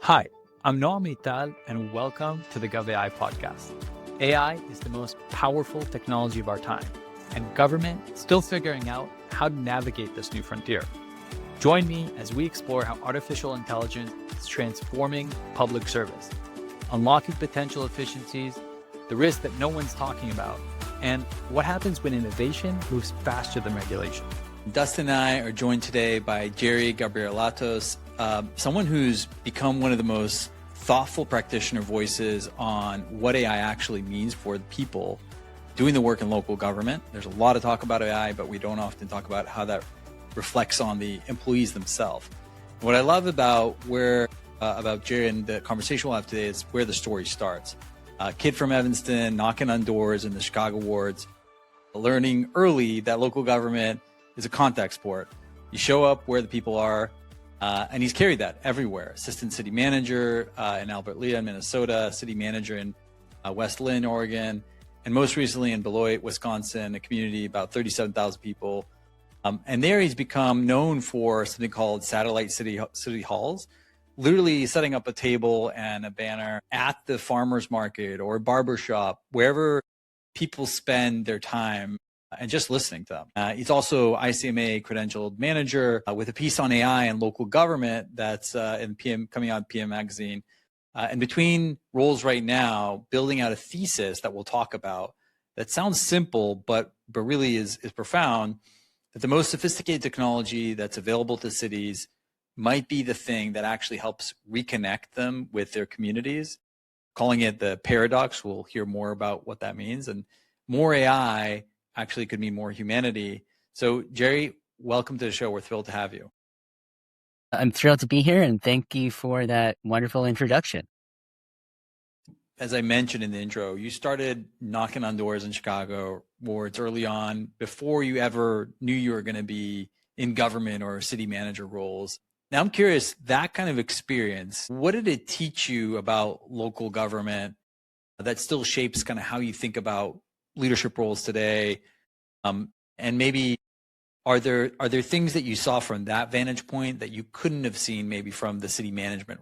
Hi, I'm Noam Maital, and welcome to the GovAI Podcast. AI is the most powerful technology of our time, and government is still figuring out how to navigate this new frontier. Join me as we explore how artificial intelligence is transforming public service, unlocking potential efficiencies, the risks that no one's talking about, and what happens when innovation moves faster than regulation. Dustin and I are joined today by Jerry Gabrielatos, someone who's become one of the most thoughtful practitioner voices on what AI actually means for the people doing the work in local government. There's a lot of talk about AI, but we don't often talk about how that reflects on the employees themselves. What I love about Jerry and the conversation we'll have today is where the story starts. A kid from Evanston knocking on doors in the Chicago wards, learning early that local government is a contact sport. You show up where the people are, and he's carried that everywhere. Assistant city manager in Albert Lea, Minnesota, city manager in West Lynn, Oregon, and most recently in Beloit, Wisconsin, a community about 37,000 people. And there he's become known for something called satellite city halls, literally setting up a table and a banner at the farmer's market or barbershop, wherever people spend their time, and just listening to them. He's also ICMA credentialed manager with a piece on AI and local government that's coming out in PM Magazine. And between roles right now, building out a thesis that we'll talk about that sounds simple, but really is profound, that the most sophisticated technology that's available to cities might be the thing that actually helps reconnect them with their communities, calling it the paradox. We'll hear more about what that means. And more AI actually could mean more humanity. So Jerry, welcome to the show. We're thrilled to have you. I'm thrilled to be here, and thank you for that wonderful introduction. As I mentioned in the intro, you started knocking on doors in Chicago wards early on before you ever knew you were going to be in government or city manager roles. Now I'm curious, that kind of experience, what did it teach you about local government that still shapes kind of how you think about leadership roles today? And maybe are there things that you saw from that vantage point that you couldn't have seen maybe from the city management?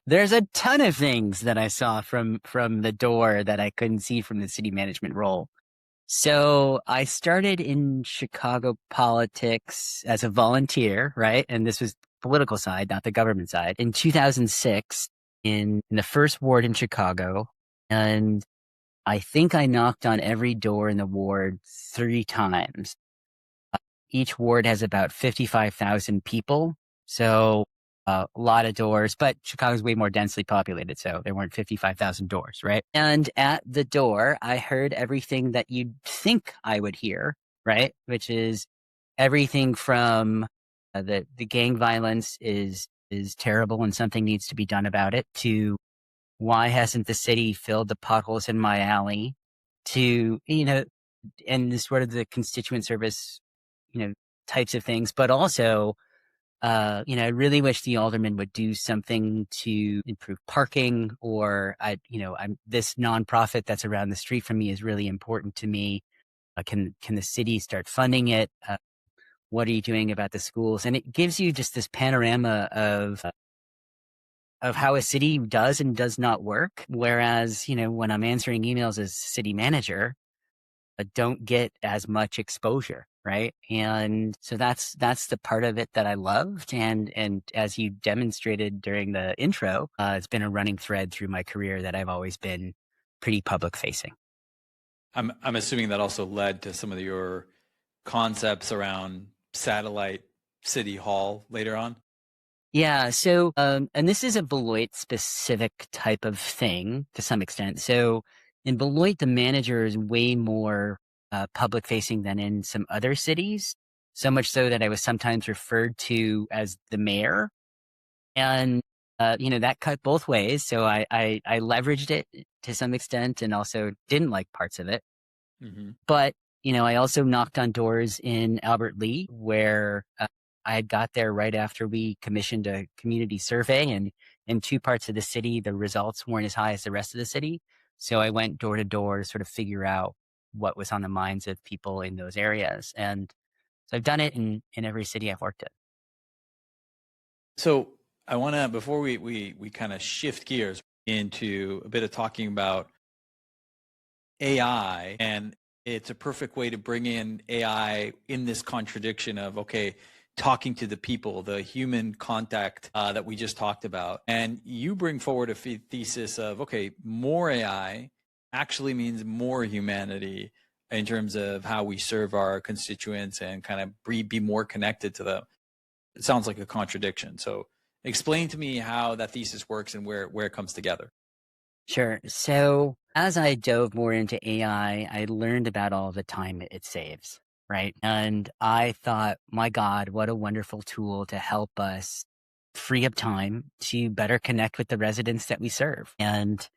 There's a ton of things that I saw from the door that I couldn't see from the city management role. So I started in Chicago politics as a volunteer, right? And this was political side, not the government side, in 2006 in the first ward in Chicago. And I think I knocked on every door in the ward 3 times. Each ward has about 55,000 people. So a lot of doors, but Chicago's way more densely populated. So there weren't 55,000 doors, right? And at the door, I heard everything that you'd think I would hear, right? Which is everything from the gang violence is terrible and something needs to be done about it, to why hasn't the city filled the potholes in my alley, to, and this sort of the constituent service, types of things, but also, I really wish the alderman would do something to improve parking, or this nonprofit that's around the street from me is really important to me. Can the city start funding it? What are you doing about the schools? And it gives you just this panorama of how a city does and does not work. Whereas, when I'm answering emails as city manager, I don't get as much exposure, right? And so that's the part of it that I loved. And as you demonstrated during the intro, it's been a running thread through my career that I've always been pretty public facing. I'm assuming that also led to some of your concepts around satellite city hall later on. Yeah. So, and this is a Beloit specific type of thing to some extent. So in Beloit, the manager is way more public facing than in some other cities. So much so that I was sometimes referred to as the mayor. And, that cut both ways. So I leveraged it to some extent and also didn't like parts of it. Mm-hmm. But, I also knocked on doors in Albert Lea where I had got there right after we commissioned a community survey, and in 2 parts of the city, the results weren't as high as the rest of the city. So I went door to door to sort of figure out what was on the minds of people in those areas. And so I've done it in every city I've worked in. So I want to, before we kind of shift gears into a bit of talking about AI, and it's a perfect way to bring in AI in this contradiction of, okay, talking to the people, the human contact that we just talked about. And you bring forward a thesis of, okay, more AI actually means more humanity in terms of how we serve our constituents and kind of be more connected to them. It sounds like a contradiction. So explain to me how that thesis works and where it comes together. Sure. So as I dove more into AI, I learned about all the time it saves, right? And I thought, my God, what a wonderful tool to help us free up time to better connect with the residents that we serve. And,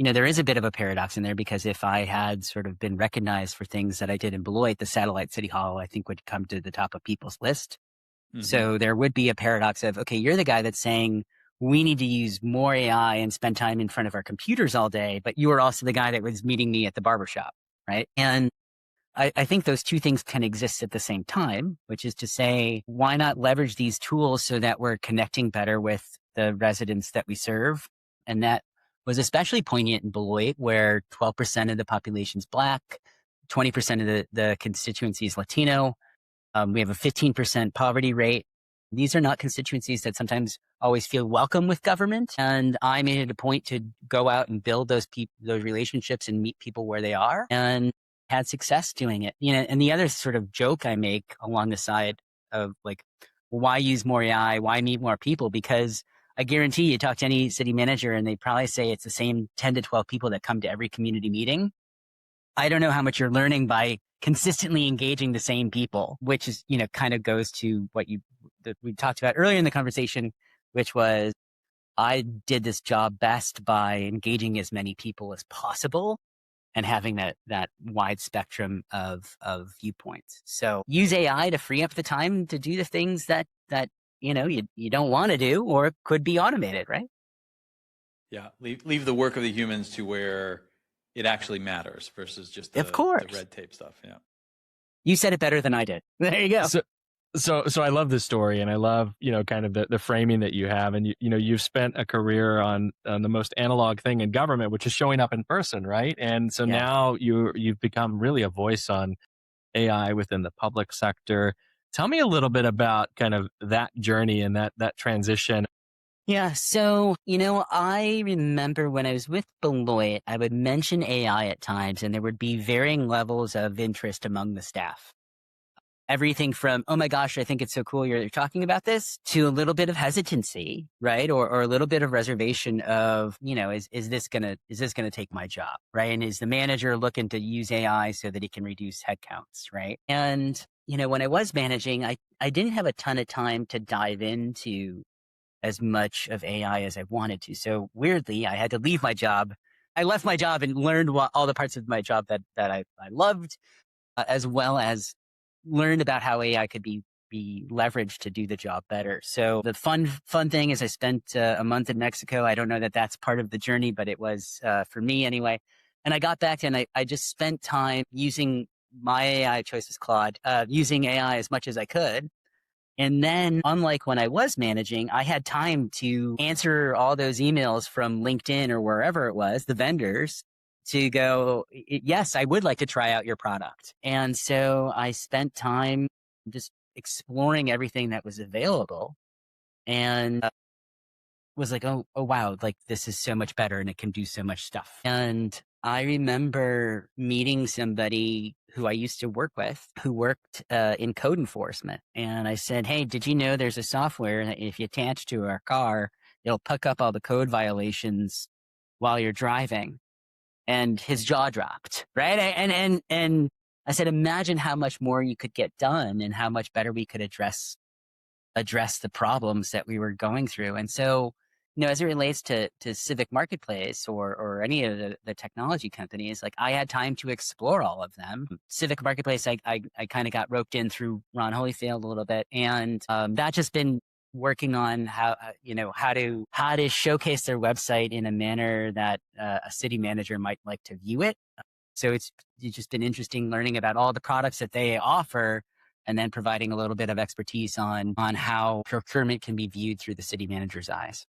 there is a bit of a paradox in there, because if I had sort of been recognized for things that I did in Beloit, the satellite city hall, I think, would come to the top of people's list. Mm-hmm. So there would be a paradox of, okay, you're the guy that's saying we need to use more AI and spend time in front of our computers all day, but you were also the guy that was meeting me at the barbershop, right? And I think those two things can exist at the same time, which is to say, why not leverage these tools so that we're connecting better with the residents that we serve? And that was especially poignant in Beloit, where 12% of the population's Black, 20% of the constituency is Latino. We have a 15% poverty rate. These are not constituencies that sometimes always feel welcome with government. And I made it a point to go out and build those relationships and meet people where they are, and had success doing it. And the other sort of joke I make along the side of, like, why use more AI? Why meet more people? Because I guarantee you talk to any city manager and they probably say it's the same 10 to 12 people that come to every community meeting. I don't know how much you're learning by consistently engaging the same people, which is, kind of goes to what we talked about earlier in the conversation, which was, I did this job best by engaging as many people as possible and having that wide spectrum of viewpoints. So use AI to free up the time to do the things that you don't want to do or could be automated, right? Yeah, leave the work of the humans to where it actually matters versus just the red tape stuff. Yeah. You said it better than I did. There you go. So I love this story, and I love, kind of the framing that you have, and you've spent a career on the most analog thing in government, which is showing up in person, right? And so now you've become really a voice on AI within the public sector. Tell me a little bit about kind of that journey and that transition. Yeah. So, I remember when I was with Beloit, I would mention AI at times, and there would be varying levels of interest among the staff. Everything from, oh my gosh, I think it's so cool you're talking about this, to a little bit of hesitancy, right? Or a little bit of reservation of, is this gonna take my job, right? And is the manager looking to use AI so that he can reduce headcounts, right? And, when I was managing, I didn't have a ton of time to dive into as much of AI as I wanted to. So weirdly, I had to leave my job. I left my job and learned all the parts of my job that I loved, as well as learned about how AI could be leveraged to do the job better. So the fun thing is I spent a month in Mexico. I don't know that that's part of the journey, but it was for me anyway. And I got back and I just spent time using my AI choices, Claude, using AI as much as I could. And then, unlike when I was managing, I had time to answer all those emails from LinkedIn or wherever it was, the vendors, to go, yes, I would like to try out your product. And so I spent time just exploring everything that was available, and was like, oh wow, like this is so much better and it can do so much stuff. And I remember meeting somebody who I used to work with who worked in code enforcement. And I said, hey, did you know there's a software that if you attach to our car, it'll pick up all the code violations while you're driving? And his jaw dropped, right? And I said, imagine how much more you could get done and how much better we could address the problems that we were going through. And so, as it relates to Civic Marketplace or any of the technology companies, like I had time to explore all of them. Civic Marketplace, I kind of got roped in through Ron Holyfield a little bit, and that just been working on how to showcase their website in a manner that a city manager might like to view it. So it's just been interesting learning about all the products that they offer, and then providing a little bit of expertise on how procurement can be viewed through the city manager's eyes.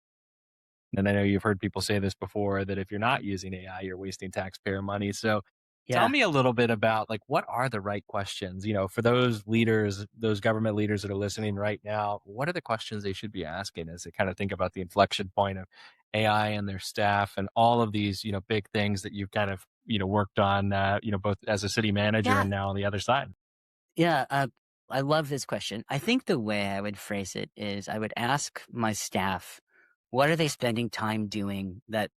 And I know you've heard people say this before, that if you're not using AI, you're wasting taxpayer money. So Yeah. tell me a little bit about like, what are the right questions, for those leaders, those government leaders that are listening right now, what are the questions they should be asking as they kind of think about the inflection point of AI and their staff and all of these, big things that you've kind of, worked on, both as a city manager Yeah. and now on the other side? Yeah. I love this question. I think the way I would phrase it is I would ask my staff, what are they spending time doing that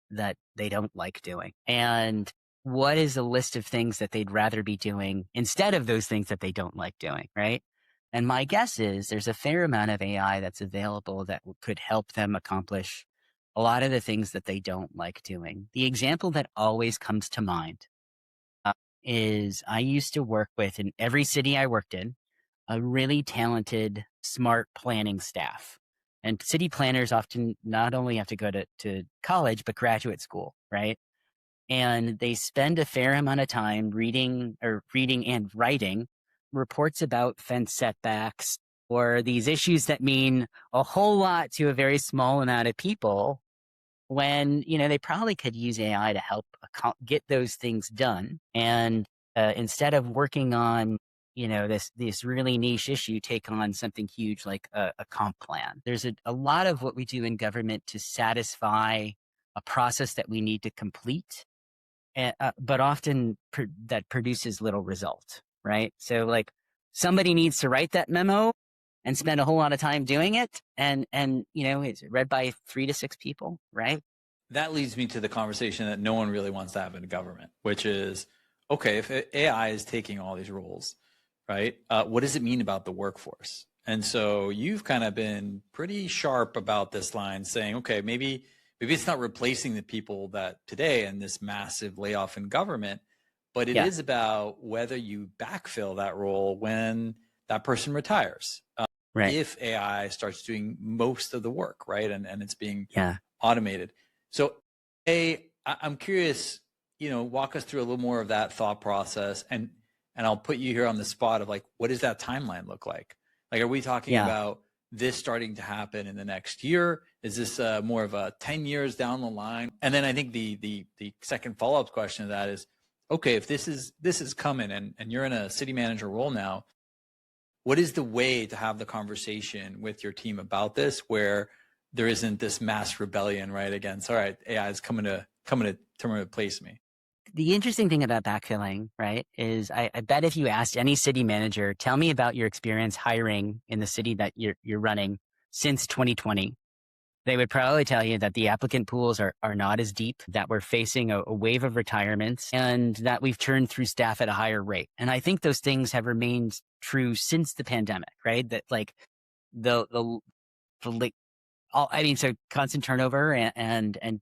they don't like doing? And what is a list of things that they'd rather be doing instead of those things that they don't like doing, right? And my guess is there's a fair amount of AI that's available that could help them accomplish a lot of the things that they don't like doing. The example that always comes to mind is I used to work with, in every city I worked in, a really talented, smart planning staff. And city planners often not only have to go to college, but graduate school, right? And they spend a fair amount of time reading and writing reports about fence setbacks or these issues that mean a whole lot to a very small amount of people, when, they probably could use AI to help get those things done. And instead of working on, this really niche issue, take on something huge like a comp plan. There's a lot of what we do in government to satisfy a process that we need to complete, but often that produces little result, right? So like somebody needs to write that memo and spend a whole lot of time doing it. And it's read by 3 to 6 people, right? That leads me to the conversation that no one really wants to have in government, which is, okay, if AI is taking all these roles, right? What does it mean about the workforce? And so you've kind of been pretty sharp about this line, saying, okay, maybe it's not replacing the people that today in this massive layoff in government, but it is about whether you backfill that role when that person retires. Right. If AI starts doing most of the work, right? And it's being automated. So I'm curious, walk us through a little more of that thought process, and I'll put you here on the spot of like, what does that timeline look like? Like, are we talking about this starting to happen in the next year? Is this more of a 10 years down the line? And then I think the second follow-up question to that is, okay, if this is coming and you're in a city manager role now, what is the way to have the conversation with your team about this, where there isn't this mass rebellion, right, against, all right, AI is coming to replace me? The interesting thing about backfilling, right, is I bet if you asked any city manager, tell me about your experience hiring in the city that you're running since 2020, they would probably tell you that the applicant pools are not as deep, that we're facing a wave of retirements, and that we've churned through staff at a higher rate. And I think those things have remained true since the pandemic, right? That like so constant turnover and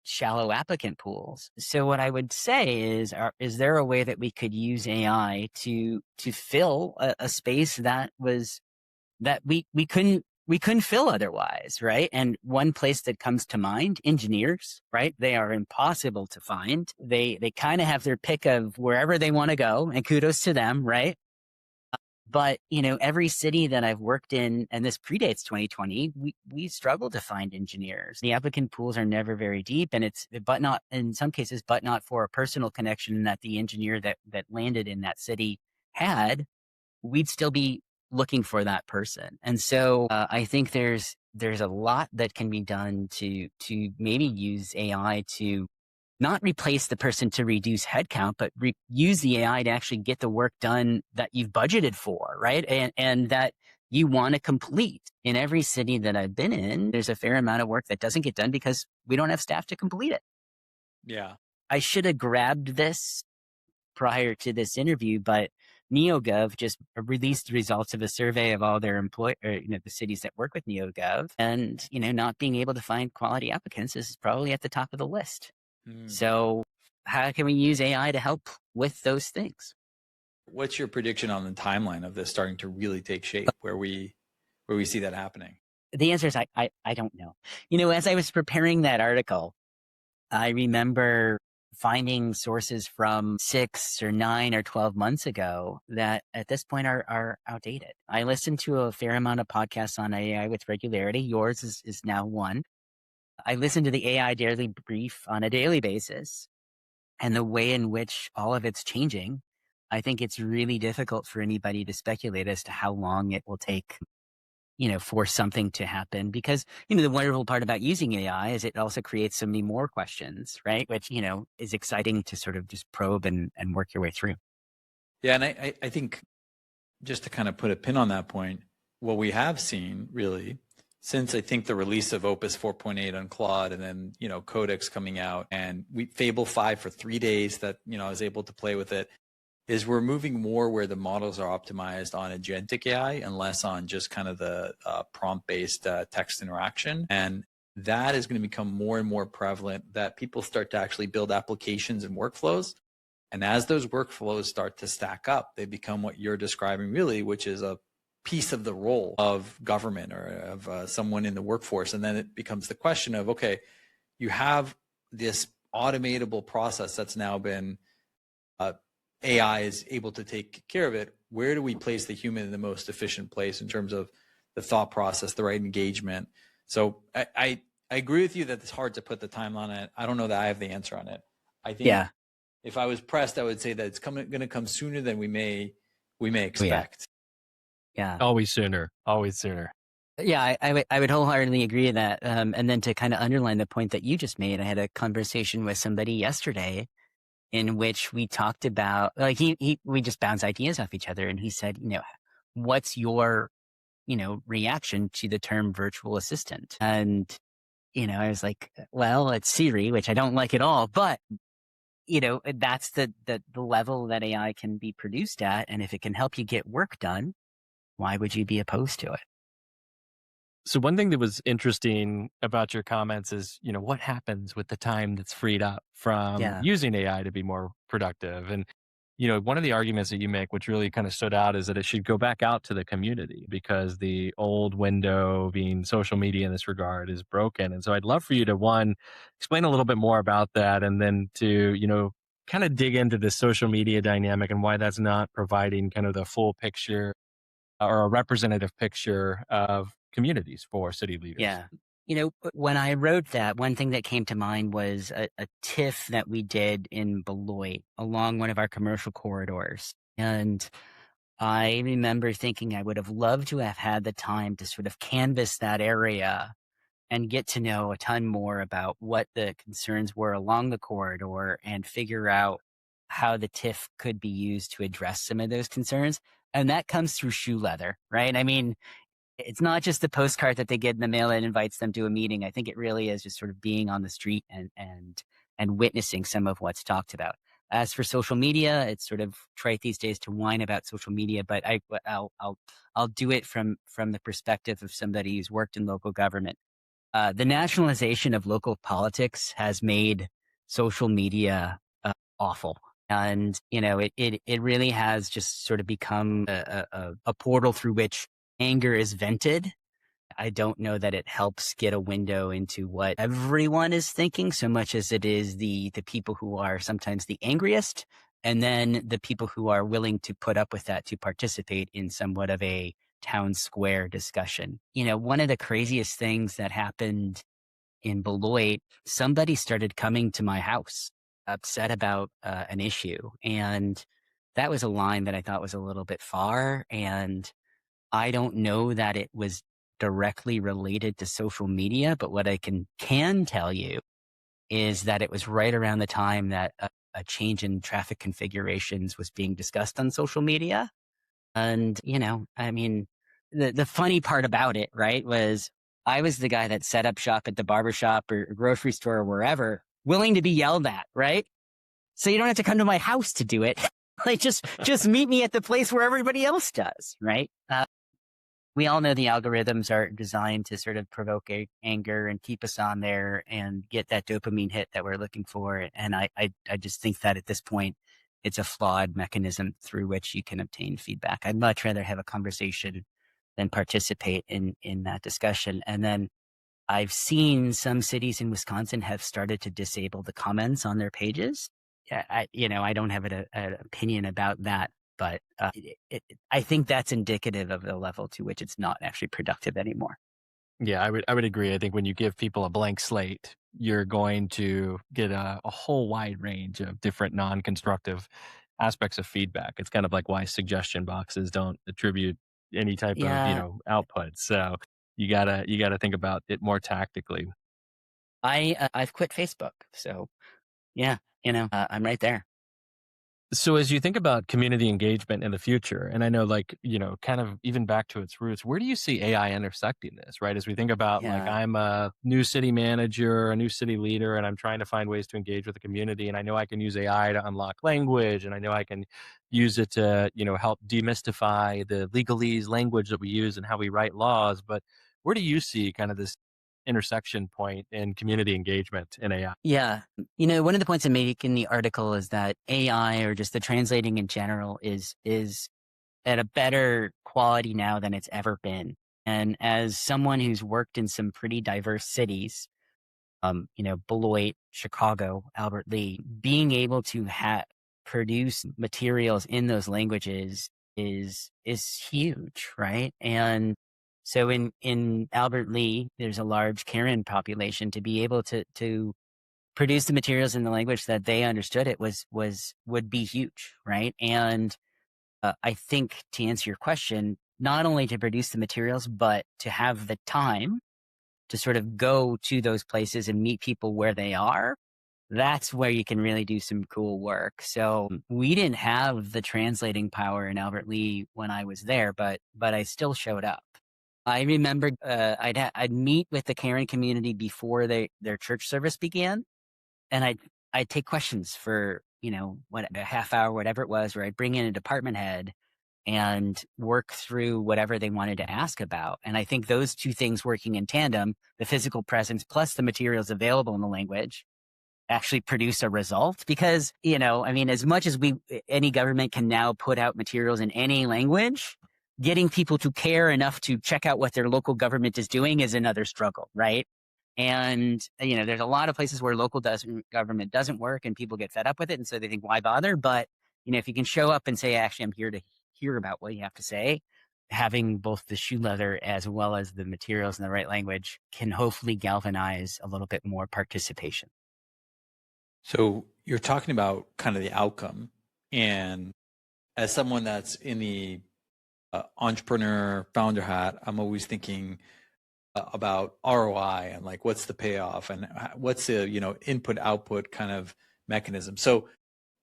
shallow applicant pools. So what I would say is there a way that we could use AI to fill a space that we couldn't fill otherwise, right? And one place that comes to mind, engineers, right? They are impossible to find. They kind of have their pick of wherever they want to go, and kudos to them, right? But, every city that I've worked in, and this predates 2020, we struggle to find engineers. The applicant pools are never very deep, and in some cases, but not for a personal connection that the engineer that landed in that city had, we'd still be looking for that person. And so I think there's a lot that can be done to maybe use AI to not replace the person to reduce headcount, but use the AI to actually get the work done that you've budgeted for, right? And that you want to complete. In every city that I've been in, there's a fair amount of work that doesn't get done because we don't have staff to complete it. Yeah. I should have grabbed this prior to this interview, but NeoGov just released the results of a survey of all their the cities that work with NeoGov, and not being able to find quality applicants is probably at the top of the list. So how can we use AI to help with those things? What's your prediction on the timeline of this starting to really take shape, where we see that happening? The answer is I don't know. As I was preparing that article, I remember finding sources from 6 or 9 or 12 months ago that at this point are outdated. I listen to a fair amount of podcasts on AI with regularity. Yours is now one. I listen to the AI Daily Brief on a daily basis, and the way in which all of it's changing, I think it's really difficult for anybody to speculate as to how long it will take, for something to happen. Because, the wonderful part about using AI is it also creates so many more questions, right? Which, is exciting to sort of just probe and work your way through. Yeah. And I think just to kind of put a pin on that point, what we have seen really since I think the release of Opus 4.8 on Claude and then, Codex coming out and Fable 5 for 3 days that, I was able to play with it, is we're moving more where the models are optimized on agentic AI and less on just kind of the prompt-based text interaction. And that is going to become more and more prevalent, that people start to actually build applications and workflows. And as those workflows start to stack up, they become what you're describing really, which is a piece of the role of government or of someone in the workforce. And then it becomes the question of, okay, you have this automatable process that's now been AI is able to take care of it. Where do we place the human in the most efficient place in terms of the thought process, the right engagement? So I agree with you that it's hard to put the timeline on it. I don't know that I have the answer on it. I think if I was pressed, I would say that it's going to come sooner than we may expect. Yeah. Always sooner. Yeah, I would wholeheartedly agree with that. And then to kind of underline the point that you just made, I had a conversation with somebody yesterday in which we talked about, like, we just bounced ideas off each other. And he said, what's your, reaction to the term virtual assistant? And, I was like, well, it's Siri, which I don't like at all, but, that's the level that AI can be produced at. And if it can help you get work done, why would you be opposed to it? So one thing that was interesting about your comments is, what happens with the time that's freed up from using AI to be more productive? And, one of the arguments that you make, which really kind of stood out, is that it should go back out to the community because the old window, being social media in this regard, is broken. And so I'd love for you to, one, explain a little bit more about that, and then to, kind of dig into the social media dynamic and why that's not providing kind of the full picture or a representative picture of communities for city leaders. Yeah. When I wrote that, one thing that came to mind was a TIFF that we did in Beloit along one of our commercial corridors. And I remember thinking I would have loved to have had the time to sort of canvas that area and get to know a ton more about what the concerns were along the corridor and figure out how the TIFF could be used to address some of those concerns. And that comes through shoe leather, right? I mean, it's not just the postcard that they get in the mail that invites them to a meeting. I think it really is just sort of being on the street and witnessing some of what's talked about. As for social media, it's sort of trite these days to whine about social media, but I'll do it from the perspective of somebody who's worked in local government. The nationalization of local politics has made social media awful. And, it really has just sort of become a portal through which anger is vented. I don't know that it helps get a window into what everyone is thinking so much as it is the people who are sometimes the angriest, and then the people who are willing to put up with that to participate in somewhat of a town square discussion. One of the craziest things that happened in Beloit, somebody started coming to my house upset about an issue. And that was a line that I thought was a little bit far. And I don't know that it was directly related to social media, but what I can tell you is that it was right around the time that a change in traffic configurations was being discussed on social media. And, the funny part about it, right, was I was the guy that set up shop at the barbershop or grocery store or wherever, willing to be yelled at, right? So you don't have to come to my house to do it. Like just meet me at the place where everybody else does, right? We all know the algorithms are designed to sort of provoke anger and keep us on there and get that dopamine hit that we're looking for. And I just think that at this point, it's a flawed mechanism through which you can obtain feedback. I'd much rather have a conversation than participate in that discussion. And then I've seen some cities in Wisconsin have started to disable the comments on their pages. Yeah, I don't have an opinion about that, but I think that's indicative of the level to which it's not actually productive anymore. Yeah, I would agree. I think when you give people a blank slate, you're going to get a whole wide range of different non-constructive aspects of feedback. It's kind of like why suggestion boxes don't attribute any type of, Yeah, output. So you gotta think about it more tactically. I've quit Facebook, so yeah, I'm right there. So as you think about community engagement in the future, and I know kind of even back to its roots, where do you see AI intersecting this, right? As we think about Yeah. I'm a new city manager, a new city leader, and I'm trying to find ways to engage with the community. And I know I can use AI to unlock language, and I know I can use it to, help demystify the legalese language that we use and how we write laws. But where do you see kind of this intersection point in community engagement in AI? Yeah. One of the points I make in the article is that AI or just the translating in general is at a better quality now than it's ever been. And as someone who's worked in some pretty diverse cities, Beloit, Chicago, Albert Lee, being able to produce materials in those languages is huge, right? And so in Albert Lee, there's a large Karen population. To be able to produce the materials in the language that they understood, it would be huge, right? And I think to answer your question, not only to produce the materials, but to have the time to sort of go to those places and meet people where they are, that's where you can really do some cool work. So we didn't have the translating power in Albert Lee when I was there, but I still showed up. I remember I'd meet with the Karen community before their church service began, and I'd take questions for what, a half hour, whatever it was, where I'd bring in a department head and work through whatever they wanted to ask about. And I think those two things working in tandem, the physical presence plus the materials available in the language, actually produce a result. Because, as much as any government can now put out materials in any language, getting people to care enough to check out what their local government is doing is another struggle, right? And, there's a lot of places where local government doesn't work and people get fed up with it. And so they think, why bother? But, if you can show up and say, actually, I'm here to hear about what you have to say, having both the shoe leather as well as the materials in the right language can hopefully galvanize a little bit more participation. So you're talking about kind of the outcome. And as someone that's in the entrepreneur founder hat, I'm always thinking about ROI and like what's the payoff and what's the input output kind of mechanism. So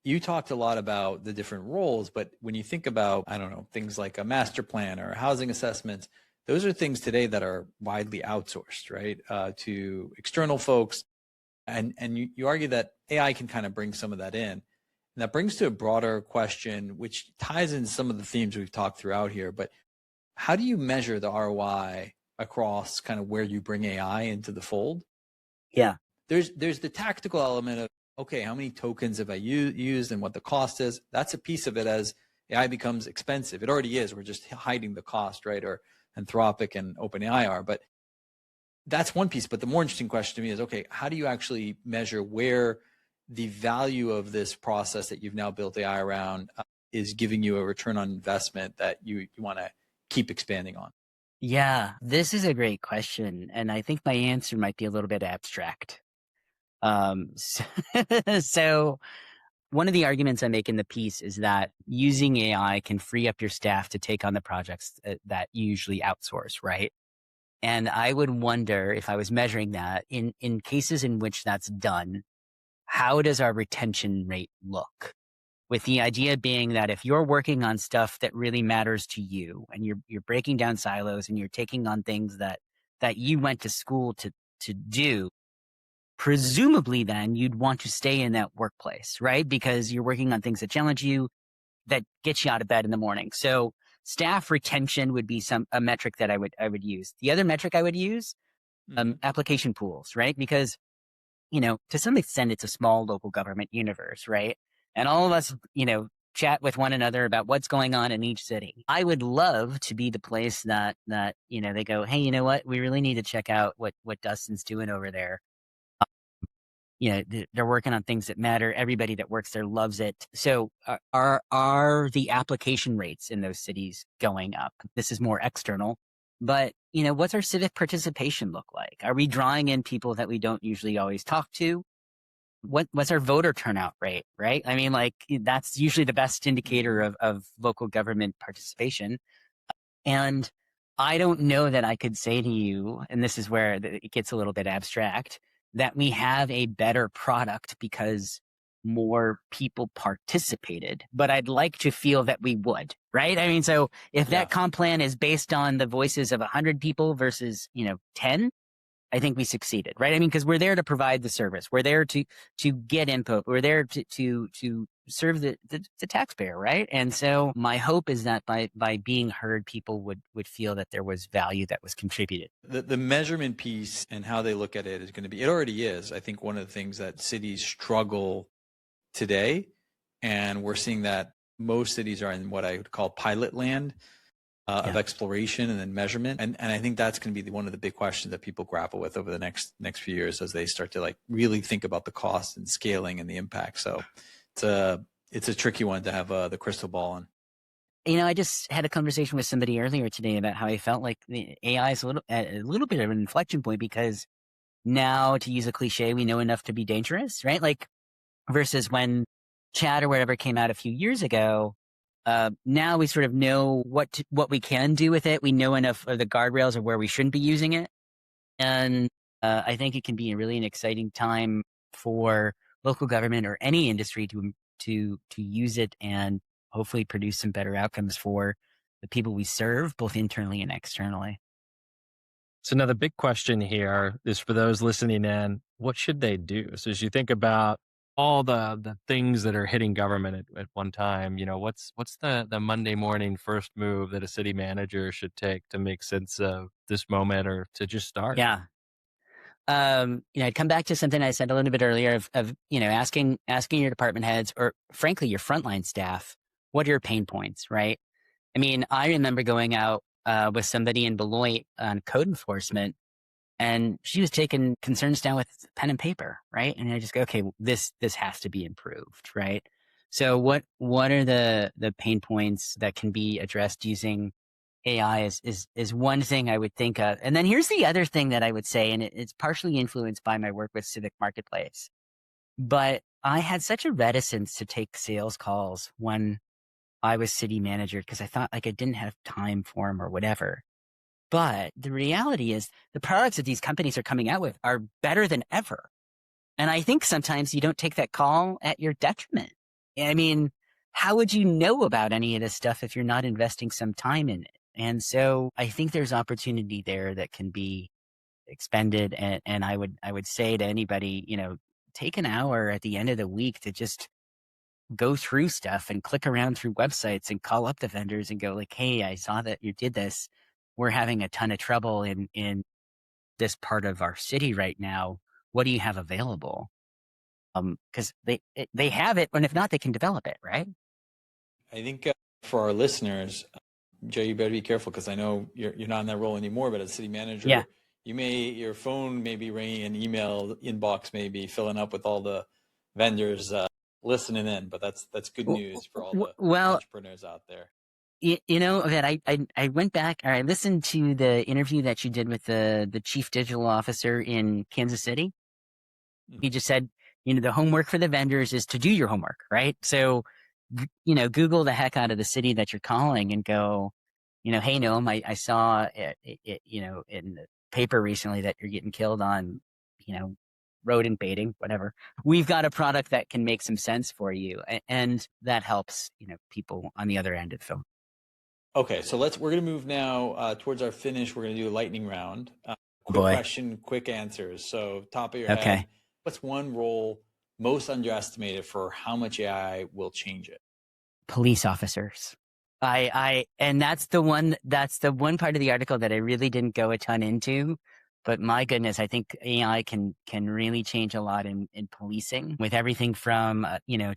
you talked a lot about the different roles, but when you think about, I don't know, things like a master plan or housing assessments, those are things today that are widely outsourced, right, to external folks. And you argue that AI can kind of bring some of that in. And that brings to a broader question, which ties in some of the themes we've talked throughout here. But how do you measure the ROI across kind of where you bring AI into the fold? Yeah. There's the tactical element of, okay, how many tokens have I used and what the cost is? That's a piece of it as AI becomes expensive. It already is. We're just hiding the cost, right? Or Anthropic and OpenAI are. But that's one piece. But the more interesting question to me is, okay, how do you actually measure where the value of this process that you've now built AI around is giving you a return on investment that you want to keep expanding on? Yeah, this is a great question. And I think my answer might be a little bit abstract. So one of the arguments I make in the piece is that using AI can free up your staff to take on the projects that you usually outsource, right? And I would wonder, if I was measuring that, in cases in which that's done, how does our retention rate look? With the idea being that if you're working on stuff that really matters to you and you're breaking down silos and you're taking on things that you went to school to do, presumably then you'd want to stay in that workplace, right? Because you're working on things that challenge you, that get you out of bed in the morning. So staff retention would be a metric that I would use. The other metric I would use, application pools, right? Because, to some extent, it's a small local government universe, right? And all of us, chat with one another about what's going on in each city. I would love to be the place that they go, hey, you know what? We really need to check out what Dustin's doing over there. They're working on things that matter. Everybody that works there loves it. So are the application rates in those cities going up? This is more external, but what's our civic participation look like? Are we drawing in people that we don't usually always talk to? What's our voter turnout rate, right? I mean, that's usually the best indicator of local government participation. And I don't know that I could say to you, and this is where it gets a little bit abstract, that we have a better product because more people participated, but I'd like to feel that we would, right? I mean, so if that comp plan is based on the voices of 100 people versus, 10, I think we succeeded, right? I mean, because we're there to provide the service. We're there to get input. We're there to serve the taxpayer, right? And so my hope is that by being heard, people would feel that there was value that was contributed. The measurement piece and how they look at it is going to be, it already is, I think, one of the things that cities struggle today. And we're seeing that most cities are in what I would call pilot land of exploration and then measurement. And I think that's going to be one of the big questions that people grapple with over the next few years as they start to really think about the cost and scaling and the impact. So it's a tricky one to have the crystal ball on. I just had a conversation with somebody earlier today about how I felt like the AI is a little bit of an inflection point, because now, to use a cliche, we know enough to be dangerous, right? Versus when chat or whatever came out a few years ago. Now we sort of know what we can do with it. We know enough of the guardrails of where we shouldn't be using it. And I think it can be really an exciting time for local government or any industry to use it and hopefully produce some better outcomes for the people we serve, both internally and externally. So now the big question here is for those listening in, what should they do? So as you think about all the things that are hitting government at one time, what's the Monday morning first move that a city manager should take to make sense of this moment or to just start? Yeah. I'd come back to something I said a little bit earlier of asking your department heads, or frankly, your frontline staff, what are your pain points, right? I mean, I remember going out with somebody in Beloit on code enforcement, and she was taking concerns down with pen and paper, right? And I just go, okay, this has to be improved, right? So what are the pain points that can be addressed using AI is one thing I would think of. And then here's the other thing that I would say, and it's partially influenced by my work with Civic Marketplace. But I had such a reticence to take sales calls when I was city manager because I thought I didn't have time for them or whatever. But the reality is the products that these companies are coming out with are better than ever. And I think sometimes you don't take that call at your detriment. I mean, how would you know about any of this stuff if you're not investing some time in it? And so I think there's opportunity there that can be expended. And I would say to anybody, take an hour at the end of the week to just go through stuff and click around through websites and call up the vendors and go hey, I saw that you did this. We're having a ton of trouble in this part of our city right now. What do you have available? Because they have it, and if not, they can develop it, right? I think for our listeners, Joe, you better be careful because I know you're not in that role anymore. But as city manager, your phone may be ringing, an email inbox may be filling up with all the vendors listening in. But that's good news for all the entrepreneurs out there. That I went back, or I listened to the interview that you did with the chief digital officer in Kansas City. Mm-hmm. He just said, the homework for the vendors is to do your homework, right? So, Google the heck out of the city that you're calling and go, hey, Noam, I saw it, in the paper recently that you're getting killed on, rodent baiting, whatever. We've got a product that can make some sense for you. And that helps, people on the other end of the phone. Okay, so we're going to move now towards our finish. We're going to do a lightning round. Quick question, quick answers. So top of your head, what's one role most underestimated for how much AI will change it? Police officers. And that's the one part of the article that I really didn't go a ton into, But my goodness, I think AI can really change a lot in policing, with everything from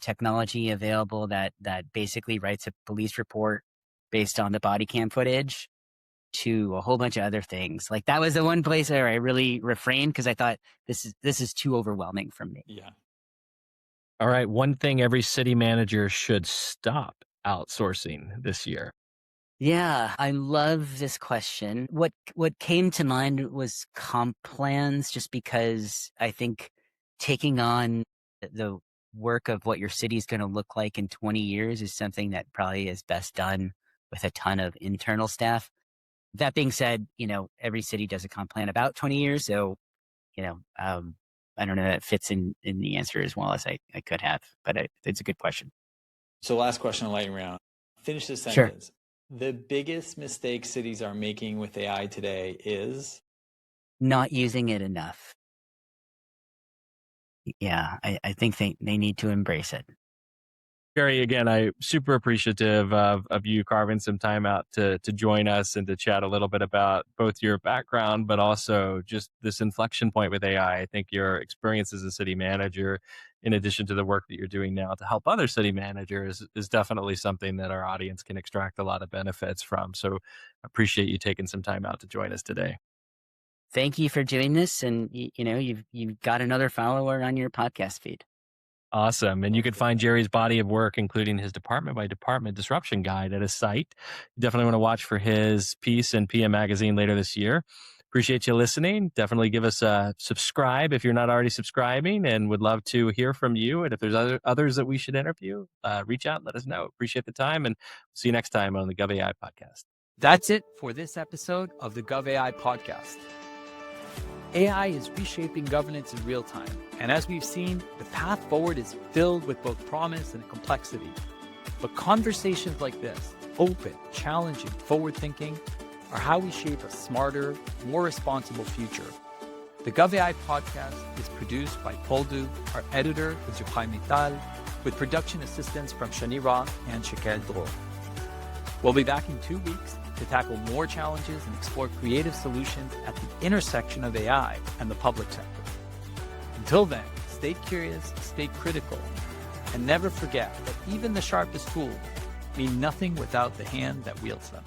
technology available that basically writes a police report based on the body cam footage, to a whole bunch of other things. Like, that was the one place where I really refrained, because I thought this is too overwhelming for me. Yeah. All right. One thing every city manager should stop outsourcing this year. Yeah, I love this question. What came to mind was comp plans, just because I think taking on the work of what your city is going to look like in 20 years is something that probably is best done with a ton of internal staff. That being said, every city does a comp plan about 20 years. So, I don't know that fits in the answer as well as I could have, but it's a good question. So last question on lightning round. Finish this Sure. sentence. The biggest mistake cities are making with AI today is? Not using it enough. Yeah, I think they need to embrace it. Jerry, again, I'm super appreciative of you carving some time out to join us and to chat a little bit about both your background, but also just this inflection point with AI. I think your experience as a city manager, in addition to the work that you're doing now to help other city managers, is definitely something that our audience can extract a lot of benefits from. So I appreciate you taking some time out to join us today. Thank you for doing this. And, you've got another follower on your podcast feed. Awesome. And you can find Jerry's body of work, including his department by department disruption guide, at his site. You definitely want to watch for his piece in PM Magazine later this year. Appreciate you listening. Definitely give us a subscribe if you're not already subscribing, and would love to hear from you. And if there's others that we should interview, reach out and let us know. Appreciate the time, and see you next time on the GovAI Podcast. That's it for this episode of the GovAI Podcast. AI is reshaping governance in real time, and as we've seen, the path forward is filled with both promise and complexity. But conversations like this, open, challenging, forward-thinking, are how we shape a smarter, more responsible future. The GovAI Podcast is produced by Poldu. Our editor is Maital, with production assistance from Shani Ra and Shekel Dror. We'll be back in 2 weeks to tackle more challenges and explore creative solutions at the intersection of AI and the public sector. Until then, stay curious, stay critical, and never forget that even the sharpest tools mean nothing without the hand that wields them.